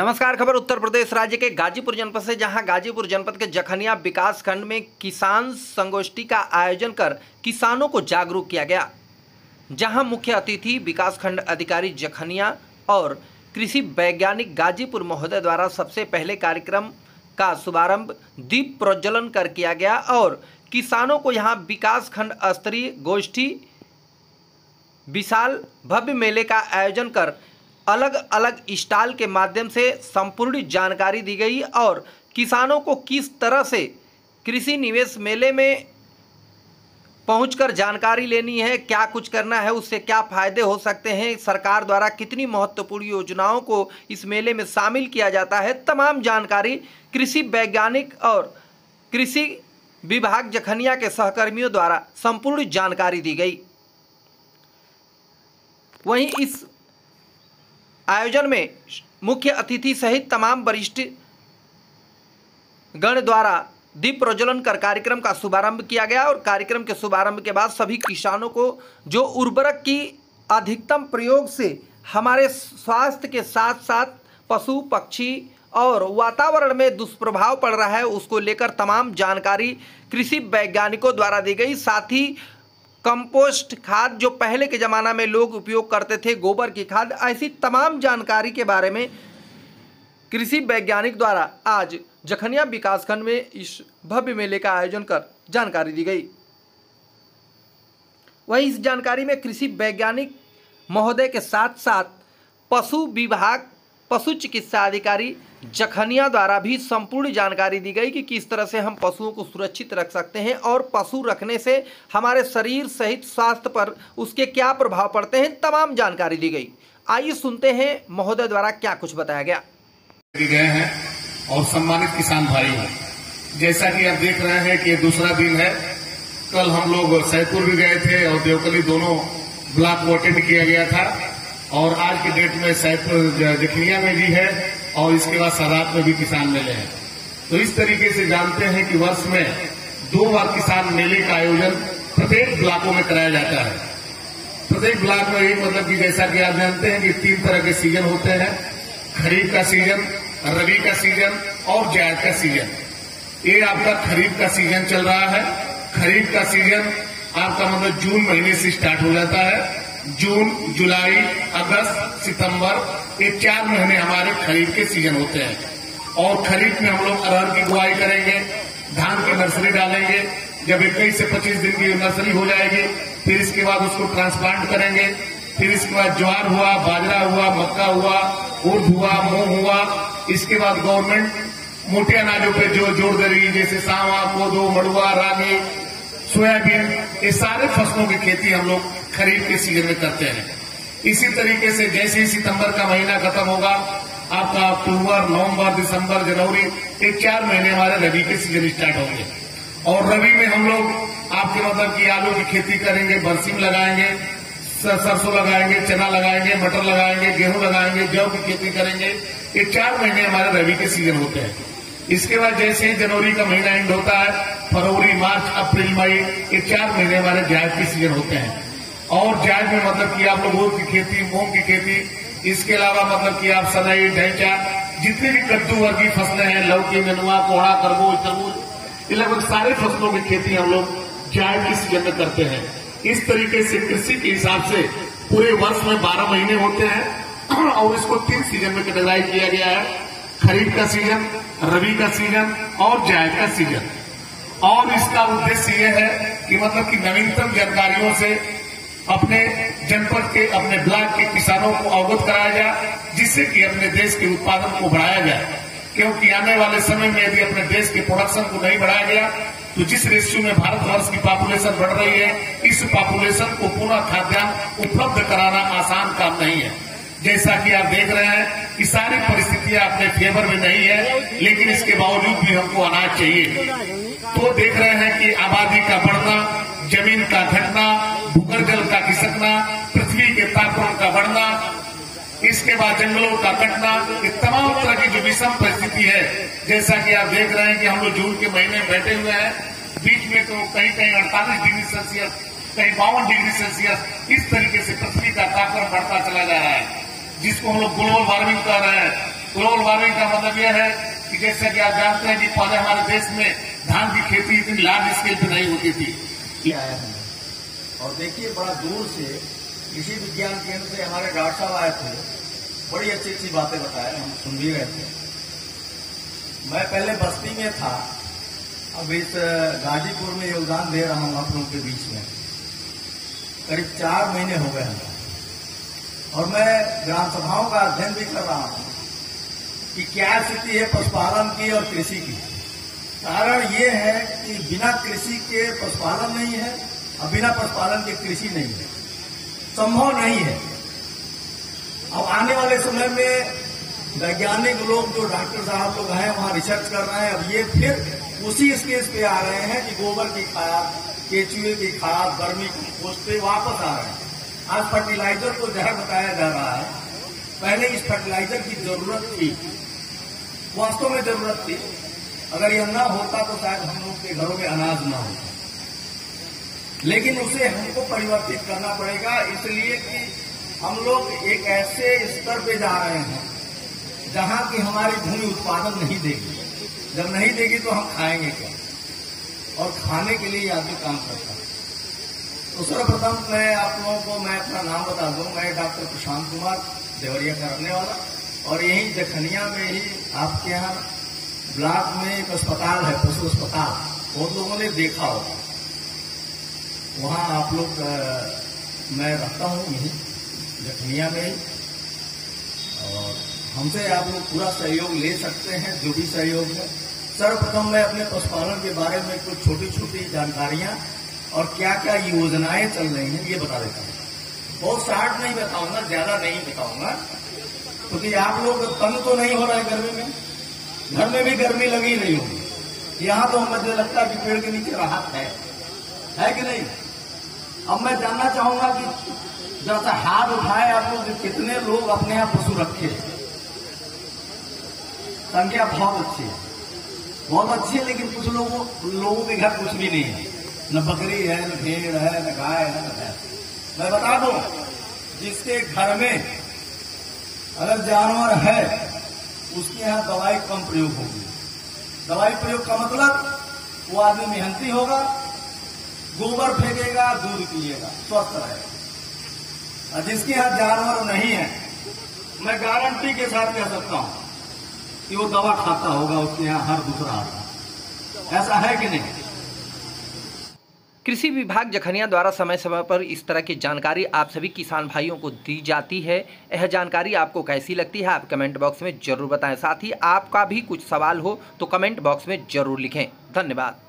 नमस्कार। खबर उत्तर प्रदेश राज्य के गाजीपुर जनपद से, जहां गाजीपुर जनपद के जखनिया विकास खंड में किसान संगोष्ठी का आयोजन कर किसानों को जागरूक किया गया। जहां मुख्य अतिथि विकास खंड अधिकारी जखनिया और कृषि वैज्ञानिक गाजीपुर महोदय द्वारा सबसे पहले कार्यक्रम का शुभारंभ दीप प्रज्वलन कर किया गया और किसानों को यहां विकास खंड स्तरीय गोष्ठी विशाल भव्य मेले का आयोजन कर अलग अलग स्टॉल के माध्यम से संपूर्ण जानकारी दी गई और किसानों को किस तरह से कृषि निवेश मेले में पहुंचकर जानकारी लेनी है, क्या कुछ करना है, उससे क्या फायदे हो सकते हैं, सरकार द्वारा कितनी महत्वपूर्ण योजनाओं को इस मेले में शामिल किया जाता है, तमाम जानकारी कृषि वैज्ञानिक और कृषि विभाग जखनिया के सहकर्मियों द्वारा संपूर्ण जानकारी दी गई। वहीं इस आयोजन में मुख्य अतिथि सहित तमाम वरिष्ठ गण द्वारा दीप प्रज्वलन कर कार्यक्रम का शुभारंभ किया गया और कार्यक्रम के शुभारंभ के बाद सभी किसानों को जो उर्वरक की अधिकतम प्रयोग से हमारे स्वास्थ्य के साथ साथ पशु पक्षी और वातावरण में दुष्प्रभाव पड़ रहा है, उसको लेकर तमाम जानकारी कृषि वैज्ञानिकों द्वारा दी गई। साथ ही कंपोस्ट खाद जो पहले के ज़माना में लोग उपयोग करते थे, गोबर की खाद, ऐसी तमाम जानकारी के बारे में कृषि वैज्ञानिक द्वारा आज जखनिया विकासखंड में इस भव्य मेले का आयोजन कर जानकारी दी गई। वहीं इस जानकारी में कृषि वैज्ञानिक महोदय के साथ साथ पशु विभाग पशु चिकित्सा अधिकारी जखनिया द्वारा भी संपूर्ण जानकारी दी गई कि किस तरह से हम पशुओं को सुरक्षित रख सकते हैं और पशु रखने से हमारे शरीर सहित स्वास्थ्य पर उसके क्या प्रभाव पड़ते हैं, तमाम जानकारी दी गई। आइए सुनते हैं महोदय द्वारा क्या कुछ बताया गया। गए हैं और सम्मानित किसान भाई हैं, जैसा कि आप देख रहे हैं कि दूसरा दिन है। कल हम लोग सैदपुर भी गए थे और देवकली दोनों ब्लॉक को अटेंड किया गया था और आज की डेट में सैदपुर जखनिया में भी है और इसके बाद सरात में भी किसान मेले हैं। तो इस तरीके से जानते हैं कि वर्ष में 2 बार किसान मेले का आयोजन प्रत्येक ब्लॉकों में कराया जाता है। प्रत्येक ब्लॉक में एक मतलब कि जैसा कि आप जानते हैं कि 3 तरह के सीजन होते हैं, खरीफ का सीजन, रबी का सीजन और जायद का सीजन। ये आपका खरीफ का सीजन चल रहा है। खरीफ का सीजन आपका मतलब जून महीने से स्टार्ट हो जाता है। जून, जुलाई, अगस्त, सितंबर, ये 4 महीने हमारे खरीफ के सीजन होते हैं और खरीफ में हम लोग अरहर की बुआई करेंगे, धान की नर्सरी डालेंगे। जब 21 से 25 दिन की नर्सरी हो जाएगी, फिर इसके बाद उसको ट्रांसप्लांट करेंगे। फिर इसके बाद ज्वार हुआ, बाजरा हुआ, मक्का हुआ, उर्द हुआ, मूंग हुआ। इसके बाद गवर्नमेंट मोटे अनाजों पे जो जोर दे रही है, जैसे सांवा, कोदो, मड़ुआ, रागी, सोयाबीन, ये सारे फसलों की खेती हम लोग खरीफ के सीजन में करते हैं। इसी तरीके से जैसे ही सितंबर का महीना खत्म होगा, आपका अक्टूबर, नवंबर, दिसंबर, जनवरी, ये 4 महीने हमारे रबी के सीजन स्टार्ट होंगे और रबी में हम लोग आपके मतलब कि आलू की खेती करेंगे, बरसीम लगाएंगे, सरसों लगाएंगे, चना लगाएंगे, मटर लगाएंगे, गेहूं लगाएंगे, जौ की खेती करेंगे। ये 4 महीने हमारे रबी के सीजन होते हैं। इसके बाद जैसे ही जनवरी का महीना एंड होता है, फरवरी, मार्च, अप्रैल, मई, ये 4 महीने हमारे जायद के सीजन होते हैं। और जायद में मतलब कि आप लोग ओर की खेती, मूंग की खेती, इसके अलावा मतलब कि आप सनई, ढैंचा, जितनी भी कद्दू वर्गीय फसलें हैं, लौकी, नेनुआ, कोहड़ा, तरबूज, ये लगभग सारे फसलों की खेती हम लोग जायद के सीजन में करते हैं। इस तरीके से कृषि के हिसाब से पूरे वर्ष में 12 महीने होते हैं और इसको 3 सीजन में कैटेगराइज किया गया है, खरीफ का सीजन, रबी का सीजन और जायद का सीजन। और इसका उद्देश्य यह है कि मतलब कि नवीनतम जानकारियों से अपने जनपद के, अपने ब्लॉक के किसानों को अवगत कराया जाए, जिससे कि अपने देश के उत्पादन को बढ़ाया जाए। क्योंकि आने वाले समय में यदि अपने देश के प्रोडक्शन को नहीं बढ़ाया गया तो जिस रेशियो में भारतवर्ष की पॉपुलेशन बढ़ रही है, इस पॉपुलेशन को पूरा खाद्यान्न उपलब्ध कराना आसान काम नहीं है। जैसा कि आप देख रहे हैं कि सारी परिस्थितियां अपने फेवर में नहीं है, लेकिन इसके बावजूद भी हमको अनाज चाहिए। तो देख रहे हैं कि आबादी का बढ़ना, जमीन का घटना, भूगर्भ जल का खिसकना, पृथ्वी के तापमान का बढ़ना, इसके बाद जंगलों का कटना, ये तमाम तरह की जो विषम परिस्थिति है। जैसा कि आप देख रहे हैं कि हम लोग जून के महीने में बैठे हुए हैं, बीच में तो कहीं कहीं 48 डिग्री सेल्सियस, कहीं 52 डिग्री सेल्सियस, इस तरीके से पृथ्वी का तापमान बढ़ता चला जा रहा है, जिसको हम लोग ग्लोबल वार्मिंग कह रहे हैं। ग्लोबल वार्मिंग का मतलब यह है कि जैसा कि आप जानते हैं कि पहले हमारे देश में धान की खेती इतनी लार्ज स्केल पे नहीं होती थी। आया है और देखिए बड़ा दूर से कृषि विज्ञान केंद्र से हमारे डॉक्टर साहब आए थे, बड़ी अच्छी अच्छी बातें बताए, हम सुन भी रहे थे। मैं पहले बस्ती में था, अब इस गाजीपुर में योगदान दे रहा हूं आप लोगों के बीच में। करीब 4 महीने हो गए हैं और मैं ग्राम सभाओं का अध्ययन भी कर रहा हूं कि क्या स्थिति है पशुपालन की और कृषि की। कारण ये है कि बिना कृषि के पशुपालन नहीं है और बिना पशुपालन के कृषि नहीं है, संभव नहीं है। अब आने वाले समय में वैज्ञानिक लोग जो डॉक्टर साहब लोग हैं वहां रिसर्च कर रहे हैं। अब ये फिर उसी स्टेज पे आ रहे हैं कि गोबर की खाद, केचुए की खाद, वर्मी कंपोस्ट पे वापस आ रहे हैं। आज फर्टिलाइजर को जहर बताया जा रहा है, पहले इस फर्टिलाइजर की जरूरत थी, वास्तव में जरूरत थी। अगर यह न होता तो शायद हम लोग के घरों में अनाज न होता, लेकिन उसे हमको परिवर्तित करना पड़ेगा, इसलिए कि हम लोग एक ऐसे स्तर पे जा रहे हैं जहां की हमारी भूमि उत्पादन नहीं देगी। जब नहीं देगी तो हम खाएंगे क्या, और खाने के लिए आदमी काम करता है। तो सर्वप्रथम मैं आप लोगों को मैं अपना नाम बता दूं, मैं डॉक्टर प्रशांत कुमार देवरिया का रहने वाला, और यही जखनिया में ही आपके यहाँ ब्लॉक में एक अस्पताल है, पशु अस्पताल, बहुत लोगों ने देखा होगा, वहाँ आप लोग मैं रहता हूँ यहीं जखनिया में ही, और हमसे आप लोग पूरा सहयोग ले सकते हैं, जो भी सहयोग है। सर्वप्रथम मैं अपने पशुपालन के बारे में कुछ छोटी छोटी जानकारियां और क्या क्या योजनाएं चल रही हैं ये बता देता हूँ। बहुत शार्ट नहीं बताऊंगा, ज्यादा नहीं बताऊंगा, क्योंकि आप लोग तंग तो नहीं हो रहे गर्मी में, घर में भी गर्मी लगी रही होगी, यहाँ तो मुझे लगता है कि पेड़ के नीचे राहत है कि नहीं। अब मैं जानना चाहूंगा कि जैसा हाथ उठाए आप लोग, कितने लोग अपने यहाँ पशु रखे। संख्या बहुत अच्छी है, बहुत अच्छी है, लेकिन कुछ लोगों के घर कुछ भी नहीं है, न बकरी है, न भेड़ है, न गाय है, न भैंस। मैं बता दूं, जिसके घर में अगर जानवर है उसके यहाँ दवाई कम प्रयोग होगी। दवाई प्रयोग का मतलब वो आदमी मेहनती होगा, गोबर फेंकेगा, दूध पिएगा, स्वस्थ रहेगा। और जिसके यहाँ जानवर नहीं है, मैं गारंटी के साथ कह सकता हूं कि वो दवा खाता होगा, उसके यहाँ हर दूसरा आता। ऐसा है कि नहीं। कृषि विभाग जखनिया द्वारा समय समय पर इस तरह की जानकारी आप सभी किसान भाइयों को दी जाती है। यह जानकारी आपको कैसी लगती है आप कमेंट बॉक्स में जरूर बताएं। साथ ही आपका भी कुछ सवाल हो तो कमेंट बॉक्स में जरूर लिखें। धन्यवाद।